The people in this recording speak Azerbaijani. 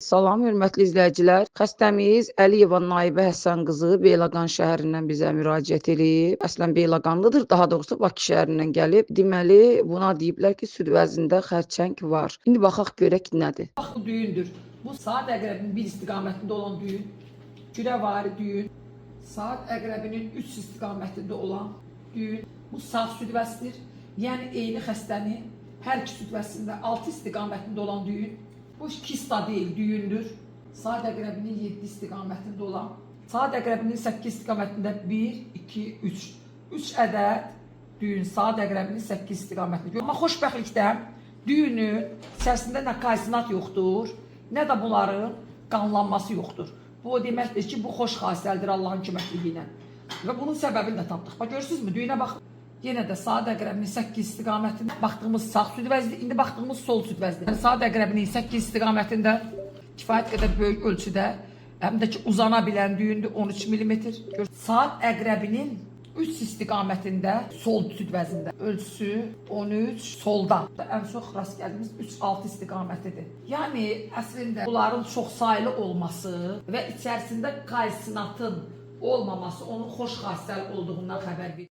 Salam, hörmətli izləyicilər. Xəstəmiz Əliyeva Naibə Həsən qızı Beyləqan şəhərindən bizə müraciət edib. Əslən Beyləqanlıdır, daha doğrusu Bakı şəhərindən gəlib. Deməli, buna deyiblər ki, süd vəzində xərçəng var. İndi baxaq görək nədir. Bax, bu düyündür. Bu saat əqrəbinin bir istiqamətində olan düyün. Kürəvari düyün. Saat əqrəbinin 3 istiqamətində olan düyün. Bu sağ süd vəzidir. Yəni eyni xəstənin hər iki süd vəzində 6 istiqamətində olan düyün. Bu kista deyil, düyündür. Saat əqrəbinin 7 istiqamətində olan. Saat əqrəbinin 8 istiqamətində 1, 2, 3. 3 ədəd düyün saat əqrəbinin 8 istiqamətində. Amma xoşbəxtlikdən düyünün içərisində nə kaysinat yoxdur, nə də bunların qanlanması yoxdur. Bu o deməkdir ki, bu xoş xassəlidir Allahın köməkliyi ilə. Və bunun səbəbini də tapdıq. Bax, görürsünüzmü? Düyünə bax. Yenə də saat əqrəbinin 8 istiqamətində baxdığımız sağ süd vəzidir, indi baxdığımız sol süd vəzidir. Yəni, saat əqrəbinin 8 istiqamətində kifayət qədər böyük ölçüdə, həm də ki uzana bilən düyündür, 13 mm. Saat əqrəbinin 3 istiqamətində sol süd vəzində. Ölçüsü 13 solda. Ən çox rast gəldiyimiz 3-6 istiqamətidir. Yəni əslində bunların çoxsaylı olması və içərisində kalsinatın olmaması onun xoş xassəli olduğundan xəbər verir.